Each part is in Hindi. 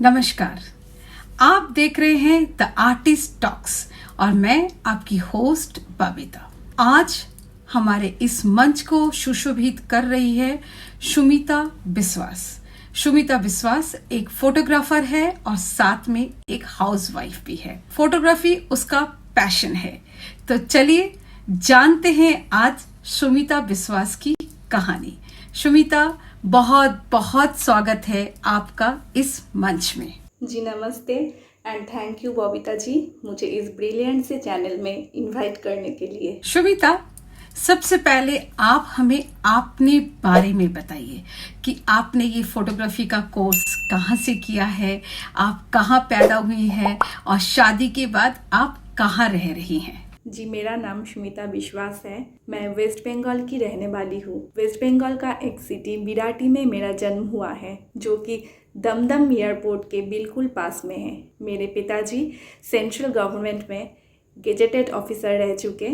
नमस्कार, आप देख रहे हैं द आर्टिस्ट टॉक्स और मैं आपकी होस्ट बबीता। आज हमारे इस मंच को सुशोभित कर रही है सुमिता बिस्वास। सुमिता बिस्वास एक फोटोग्राफर है और साथ में एक हाउसवाइफ भी है। फोटोग्राफी उसका पैशन है। तो चलिए जानते हैं आज सुमिता बिस्वास की कहानी। सुमिता, बहुत बहुत स्वागत है आपका इस मंच में। जी नमस्ते and thank you Babita ji, मुझे इस ब्रिलियंट से चैनल में इनवाइट करने के लिए। सुमिता, सबसे पहले आप हमें अपने बारे में बताइए कि आपने ये फोटोग्राफी का कोर्स कहाँ से किया है, आप कहाँ पैदा हुई हैं और शादी के बाद आप कहाँ रह रही हैं। जी, मेरा नाम सुमिता बिस्वास है। मैं वेस्ट बंगाल की रहने वाली हूँ। वेस्ट बंगाल का एक सिटी बिराटी में मेरा जन्म हुआ है, जो कि दमदम एयरपोर्ट के बिल्कुल पास में है। मेरे पिताजी सेंट्रल गवर्नमेंट में गेजेटेड ऑफिसर रह चुके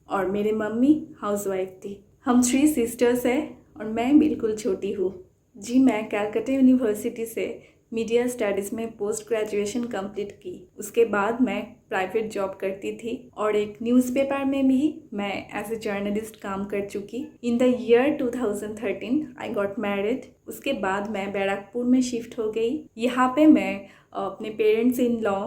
और मेरी मम्मी हाउसवाइफ थी। हम 3 सिस्टर्स हैं और मैं बिल्कुल छोटी हूँ। जी, मैं कैलकाटा यूनिवर्सिटी से मीडिया स्टडीज़ में पोस्ट ग्रेजुएशन कंप्लीट की। उसके बाद मैं प्राइवेट जॉब करती थी और एक न्यूज़पेपर में भी मैं एज ए जर्नलिस्ट काम कर चुकी। In the year 2013 I got married. उसके बाद मैं बैरकपुर में शिफ्ट हो गई। यहाँ पे मैं अपने पेरेंट्स इन लॉ,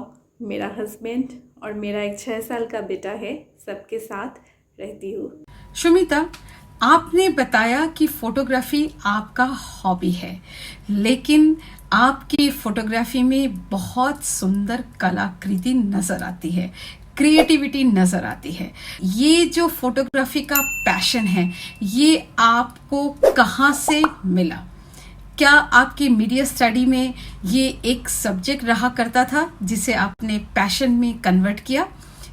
मेरा हस्बैंड और मेरा एक 6 साल का बेटा है, सबके साथ रहती हूँ। सुमिता, आपने बताया कि फोटोग्राफी आपका हॉबी है, लेकिन आपकी फोटोग्राफी में बहुत सुंदर कलाकृति नजर आती है, क्रिएटिविटी नजर आती है। ये जो फोटोग्राफी का पैशन है, ये आपको कहाँ से मिला? क्या आपकी मीडिया स्टडी में ये एक सब्जेक्ट रहा करता था जिसे आपने पैशन में कन्वर्ट किया?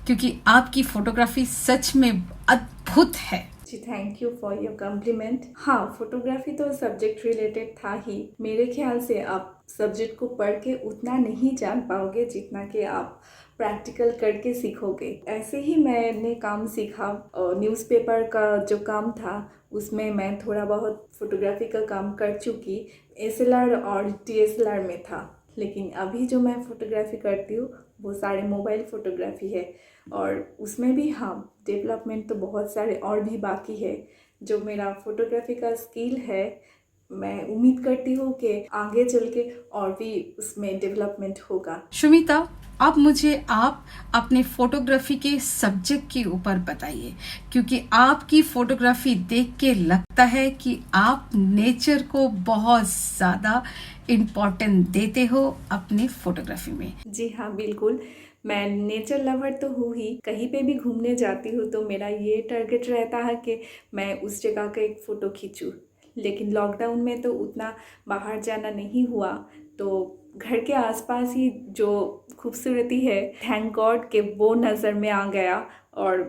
क्योंकि आपकी फोटोग्राफी सच में अद्भुत है। जी, thank you for your compliment. हाँ, फोटोग्राफी तो सब्जेक्ट रिलेटेड था ही। मेरे ख्याल से आप सब्जेक्ट को पढ़ के उतना नहीं जान पाओगे जितना कि आप प्रैक्टिकल करके सीखोगे। ऐसे ही मैंने काम सीखा। न्यूज़पेपर का जो काम था उसमें मैं थोड़ा बहुत फोटोग्राफी का काम कर चुकी। SLR और DSLR में था, लेकिन अभी जो मैं फोटोग्राफी करती हूँ वो सारे मोबाइल फोटोग्राफी है और उसमें भी हाँ, डेवलपमेंट तो बहुत सारे और भी बाकी है। जो मेरा फोटोग्राफी का स्किल है, मैं उम्मीद करती हूँ कि आगे चल के और भी उसमें डेवलपमेंट होगा। सुमिता, अब मुझे आप अपने फोटोग्राफी के सब्जेक्ट के ऊपर बताइए, क्योंकि आपकी फोटोग्राफी देख के लगता है कि आप नेचर को बहुत ज़्यादा इम्पोर्टेंट देते हो अपनी फोटोग्राफी में। जी हाँ, बिल्कुल। मैं नेचर लवर तो हूँ ही। कहीं पे भी घूमने जाती हूँ तो मेरा ये टारगेट रहता है कि मैं उस जगह का एक फ़ोटो खींचूँ। लेकिन लॉकडाउन में तो उतना बाहर जाना नहीं हुआ, तो घर के आसपास ही जो खूबसूरती है, थैंक गॉड कि वो नज़र में आ गया और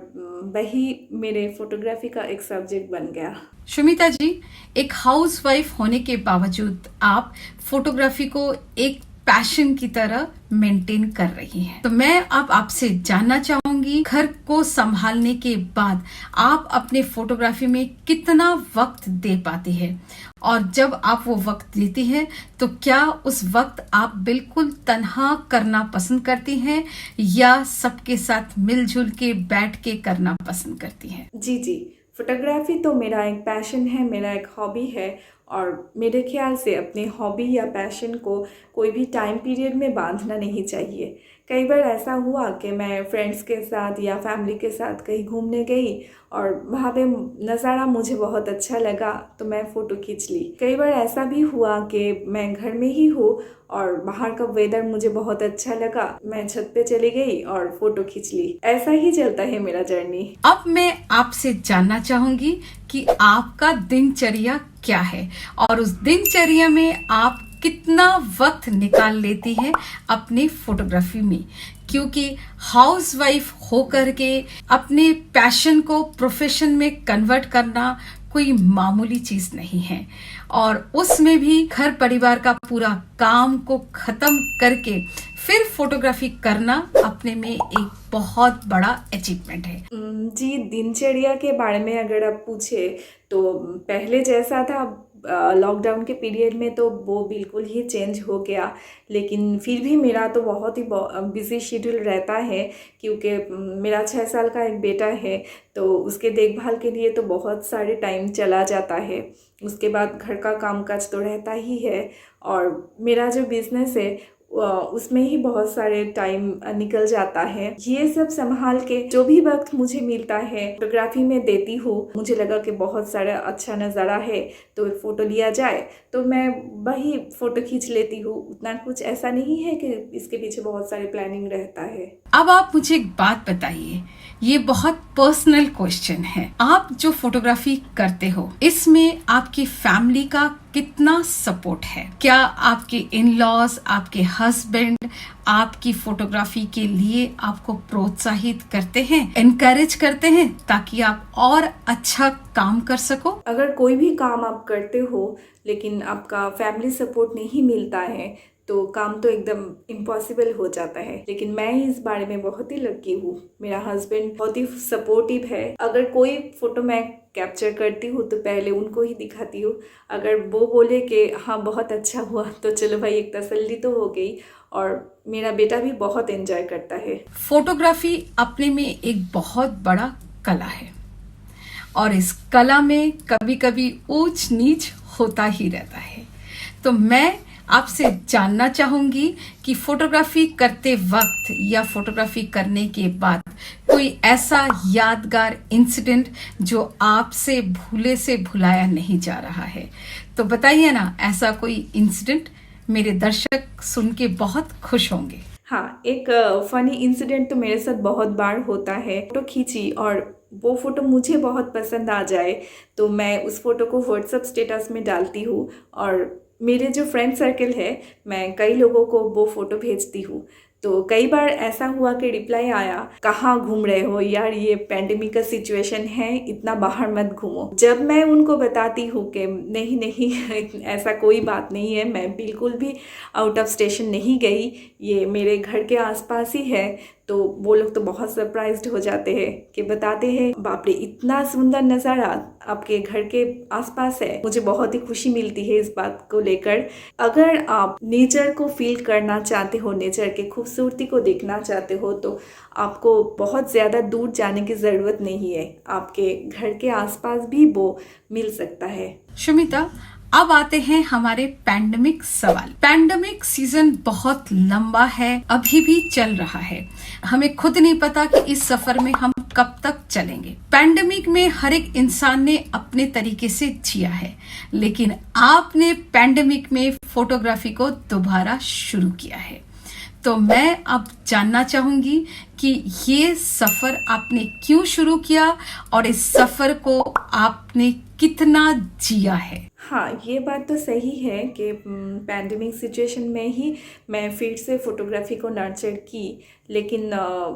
वही मेरे फोटोग्राफी का एक सब्जेक्ट बन गया। सुमिता जी, एक हाउसवाइफ होने के बावजूद आप फोटोग्राफी को एक पैशन की तरह मेंटेन कर रही हैं। तो मैं अब आपसे जानना चाहूंगी, घर को संभालने के बाद आप अपने फोटोग्राफी में कितना वक्त दे पाती है, और जब आप वो वक्त देती हैं तो क्या उस वक्त आप बिल्कुल तन्हा करना पसंद करती हैं या सबके साथ मिलजुल के बैठ के करना पसंद करती हैं? जी, फोटोग्राफी तो मेरा एक पैशन है, मेरा एक हॉबी है और मेरे ख्याल से अपने हॉबी या पैशन को कोई भी टाइम पीरियड में बांधना नहीं चाहिए। कई बार ऐसा हुआ कि मैं फ्रेंड्स के साथ या फैमिली के साथ कहीं घूमने गई और वहाँ पे नज़ारा मुझे बहुत अच्छा लगा तो मैं फ़ोटो खींच ली। कई बार ऐसा भी हुआ कि मैं घर में ही हूँ और बाहर का वेदर मुझे बहुत अच्छा लगा, मैं छत पे चली गई और फ़ोटो खींच ली। ऐसा ही चलता है मेरा जर्नी। अब मैं आपसे जानना चाहूंगी कि आपका दिनचर्या क्या है और उस दिनचर्या में आप कितना वक्त निकाल लेती है अपने फोटोग्राफी में, क्योंकि हाउसवाइफ होकर के अपने पैशन को प्रोफेशन में कन्वर्ट करना कोई मामूली चीज नहीं है और उसमें भी घर परिवार का पूरा काम को खत्म करके फिर फोटोग्राफी करना अपने में एक बहुत बड़ा अचीवमेंट है। जी, दिनचर्या के बारे में अगर आप पूछे तो पहले जैसा था लॉकडाउन के पीरियड में तो वो बिल्कुल ही चेंज हो गया, लेकिन फिर भी मेरा तो बहुत ही बिजी शेड्यूल रहता है, क्योंकि मेरा 6 साल का एक बेटा है, तो उसके देखभाल के लिए तो बहुत सारे टाइम चला जाता है। उसके बाद घर का कामकाज तो रहता ही है, और मेरा जो बिज़नेस है उसमें ही बहुत सारे टाइम निकल जाता है। ये सब संभाल के जो भी वक्त मुझे मिलता है फोटोग्राफी में देती हूँ। मुझे लगा कि बहुत सारा अच्छा नज़ारा है तो एक फ़ोटो लिया जाए, तो मैं वही फ़ोटो खींच लेती हूँ। उतना कुछ ऐसा नहीं है कि इसके पीछे बहुत सारे प्लानिंग रहता है। अब आप मुझे एक बात बताइए, ये बहुत पर्सनल क्वेश्चन है। आप जो फोटोग्राफी करते हो इसमें आपकी फैमिली का कितना सपोर्ट है? क्या आपके इन लॉज, आपके हस्बैंड आपकी फोटोग्राफी के लिए आपको प्रोत्साहित करते हैं, एनकरेज करते हैं ताकि आप और अच्छा काम कर सको? अगर कोई भी काम आप करते हो लेकिन आपका फैमिली सपोर्ट नहीं मिलता है तो काम तो एकदम इम्पॉसिबल हो जाता है। लेकिन मैं इस बारे में बहुत ही लकी हूँ, मेरा हस्बैंड बहुत ही सपोर्टिव है। अगर कोई फ़ोटो मैं कैप्चर करती हूँ तो पहले उनको ही दिखाती हूँ। अगर वो बोले कि हाँ बहुत अच्छा हुआ तो चलो भाई, एक तसल्ली तो हो गई। और मेरा बेटा भी बहुत एंजॉय करता है। फोटोग्राफी अपने में एक बहुत बड़ा कला है और इस कला में कभी कभी ऊंच नीच होता ही रहता है। तो मैं आपसे जानना चाहूंगी कि फोटोग्राफी करते वक्त या फोटोग्राफी करने के बाद कोई ऐसा यादगार इंसिडेंट जो आपसे भूले से भुलाया नहीं जा रहा है, तो बताइए ना ऐसा कोई इंसिडेंट। मेरे दर्शक सुन के बहुत खुश होंगे। हाँ, एक फ़नी इंसिडेंट तो मेरे साथ बहुत बार होता है। फ़ोटो खींची और वो फ़ोटो मुझे बहुत पसंद आ जाए तो मैं उस फ़ोटो को व्हाट्सएप स्टेटस में डालती हूँ, और मेरे जो फ्रेंड सर्कल है मैं कई लोगों को वो फ़ोटो भेजती हूँ। तो कई बार ऐसा हुआ कि रिप्लाई आया, कहाँ घूम रहे हो यार, ये पैंडेमिक का सिचुएशन है, इतना बाहर मत घूमो। जब मैं उनको बताती हूँ कि नहीं नहीं ऐसा कोई बात नहीं है, मैं बिल्कुल भी आउट ऑफ स्टेशन नहीं गई, ये मेरे घर के आसपास ही है, तो वो लोग तो बहुत सरप्राइज्ड हो जाते हैं कि बताते हैं बाप रे इतना सुंदर नज़ारा आपके घर के आसपास है। मुझे बहुत ही खुशी मिलती है इस बात को लेकर। अगर आप नेचर को फील करना चाहते हो, नेचर के खूबसूरती को देखना चाहते हो, तो आपको बहुत ज़्यादा दूर जाने की ज़रूरत नहीं है, आपके घर के आसपास भी वो मिल सकता है। शुमिता, अब आते हैं हमारे पैंडेमिक सवाल। पैंडेमिक सीजन बहुत लंबा है, अभी भी चल रहा है। हमें खुद नहीं पता कि इस सफर में हम कब तक चलेंगे। पैंडेमिक में हर एक इंसान ने अपने तरीके से जिया है, लेकिन आपने पैंडेमिक में फोटोग्राफी को दोबारा शुरू किया है। तो मैं अब जानना चाहूंगी कि ये सफर आपने क्यों शुरू किया और इस सफर को आपने कितना जिया है? हाँ, ये बात तो सही है कि पैंडेमिक सिचुएशन में ही मैं फिर से फ़ोटोग्राफी को नर्चर की, लेकिन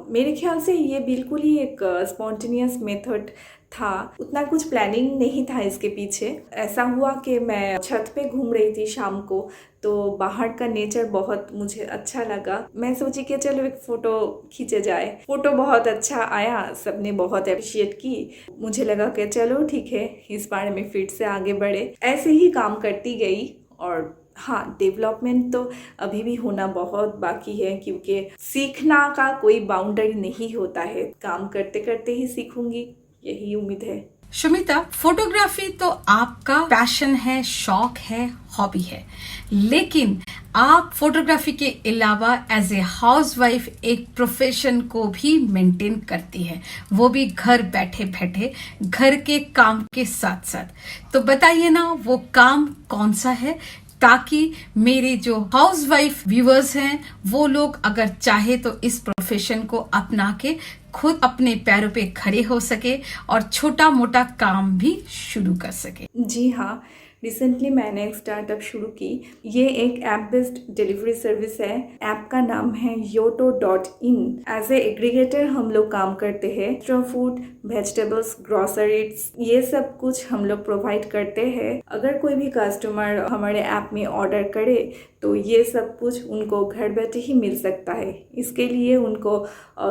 मेरे ख्याल से ये बिल्कुल ही एक स्पॉन्टेनियस मेथड था, उतना कुछ प्लानिंग नहीं था इसके पीछे। ऐसा हुआ कि मैं छत पे घूम रही थी शाम को, तो बाहर का नेचर बहुत मुझे अच्छा लगा। मैं सोची कि चलो एक फ़ोटो खींचे जाए। फ़ोटो बहुत अच्छा आया, सबने बहुत अप्रिशिएट की। मुझे लगा कि चलो ठीक है, इस बारे में फिर से आगे बढ़े। ऐसे ही काम करती गई, और हाँ, डेवलपमेंट तो अभी भी होना बहुत बाकी है, क्योंकि सीखना का कोई बाउंड्री नहीं होता है। काम करते करते ही सीखूंगी, यही उम्मीद है। शुमिता, फोटोग्राफी तो आपका पैशन है, शौक है, हॉबी है, लेकिन आप फोटोग्राफी के अलावा एज ए हाउसवाइफ एक प्रोफेशन को भी मेंटेन करती है, वो भी घर बैठे बैठे, घर के काम के साथ साथ। तो बताइए ना वो काम कौन सा है, ताकि मेरे जो हाउसवाइफ व्यूअर्स हैं वो लोग अगर चाहे तो इस प्रोफेशन को अपना के खुद अपने पैरों पे खड़े हो सके और छोटा मोटा काम भी शुरू कर सके। जी हाँ, रिसेंटली मैंने एक स्टार्टअप शुरू की। ये एक ऐप बेस्ड डिलीवरी सर्विस है। ऐप का नाम है yoto.in। एज ए एग्रीगेटर हम लोग काम करते हैं। एक्स्ट्रा फूड, वेजिटेबल्स, ग्रोसरीज, ये सब कुछ हम लोग प्रोवाइड करते हैं। अगर कोई भी कस्टमर हमारे ऐप में ऑर्डर करे तो ये सब कुछ उनको घर बैठे ही मिल सकता है। इसके लिए उनको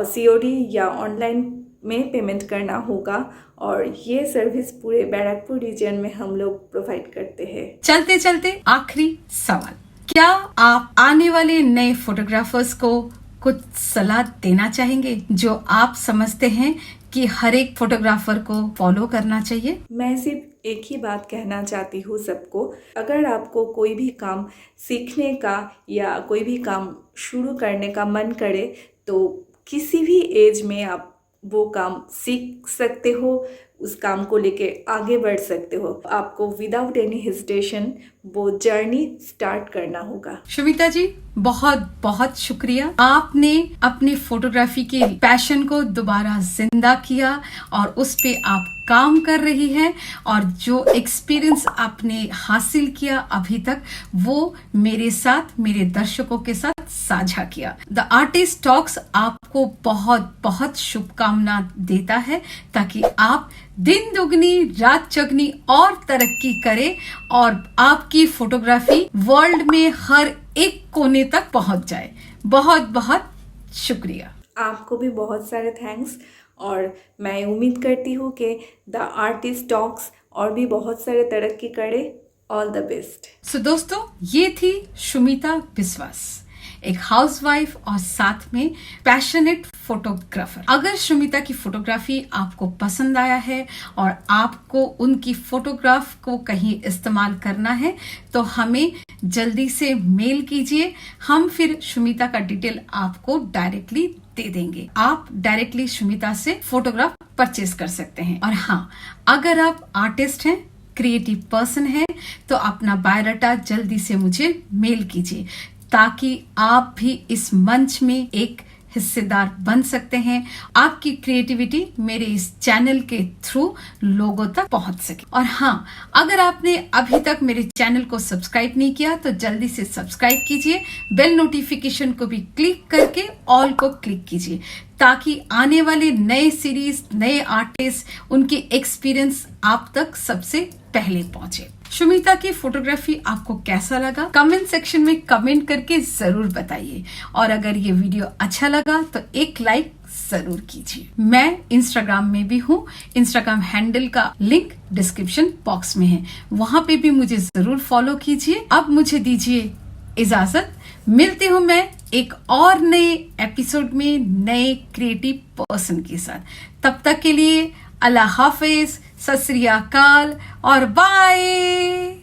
COD या ऑनलाइन में पेमेंट करना होगा और ये सर्विस पूरे बैरकपुर रीजन में हम लोग प्रोवाइड करते हैं। चलते चलते आखिरी सवाल, क्या आप आने वाले नए फोटोग्राफर्स को कुछ सलाह देना चाहेंगे जो आप समझते हैं कि हर एक फोटोग्राफर को फॉलो करना चाहिए? मैं सिर्फ एक ही बात कहना चाहती हूँ सबको, अगर आपको कोई भी काम सीखने का या कोई भी काम शुरू करने का मन करे तो किसी भी एज में आप वो काम सीख सकते हो, उस काम को लेके आगे बढ़ सकते हो। आपको विदाउट एनी हेजिटेशन वो जर्नी स्टार्ट करना होगा। शुमिता जी, बहुत बहुत शुक्रिया। आपने अपने फोटोग्राफी के पैशन को दोबारा जिंदा किया और उस पे आप काम कर रही हैं और जो एक्सपीरियंस आपने हासिल किया अभी तक वो मेरे साथ, मेरे दर्शकों के साथ साझा किया। द आर्टिस्ट टॉक्स आपको बहुत बहुत शुभकामना देता है ताकि आप दिन दुगनी रात चौगनी और तरक्की करें और आपकी फोटोग्राफी वर्ल्ड में हर एक कोने तक पहुंच जाए। बहुत बहुत शुक्रिया। आपको भी बहुत सारे थैंक्स और मैं उम्मीद करती हूँ कि द आर्टिस्ट टॉक्स और भी बहुत सारे तरक्की करे। All the best. सो दोस्तों, ये थी शुमिता बिस्वास, एक हाउसवाइफ और साथ में पैशनेट फोटोग्राफर। अगर शुमिता की फोटोग्राफी आपको पसंद आया है और आपको उनकी फोटोग्राफ को कहीं इस्तेमाल करना है तो हमें जल्दी से मेल कीजिए। हम फिर शुमिता का डिटेल आपको डायरेक्टली दे देंगे। आप डायरेक्टली शुमिता से फोटोग्राफ परचेज कर सकते हैं। और हाँ, अगर आप आर्टिस्ट हैं, क्रिएटिव पर्सन है तो अपना बायोडाटा जल्दी से मुझे मेल कीजिए ताकि आप भी इस मंच में एक हिस्सेदार बन सकते हैं। आपकी क्रिएटिविटी मेरे इस चैनल के थ्रू लोगों तक पहुंच सके। और हाँ, अगर आपने अभी तक मेरे चैनल को सब्सक्राइब नहीं किया तो जल्दी से सब्सक्राइब कीजिए, बेल नोटिफिकेशन को भी क्लिक करके ऑल को क्लिक कीजिए ताकि आने वाले नए सीरीज, नए आर्टिस्ट, उनकी एक्सपीरियंस आप तक सबसे पहले पहुंचे। शुमिता की फोटोग्राफी आपको कैसा लगा कमेंट सेक्शन में कमेंट करके जरूर बताइए और अगर ये वीडियो अच्छा लगा तो एक लाइक जरूर कीजिए। मैं इंस्टाग्राम में भी हूँ, इंस्टाग्राम हैंडल का लिंक डिस्क्रिप्शन बॉक्स में है, वहां पे भी मुझे जरूर फॉलो कीजिए। अब मुझे दीजिए इजाजत, मिलती हूँ मैं एक और नए एपिसोड में नए क्रिएटिव पर्सन के साथ। तब तक के लिए अल्लाह हाफिज, सत श्री अकाल और बाय।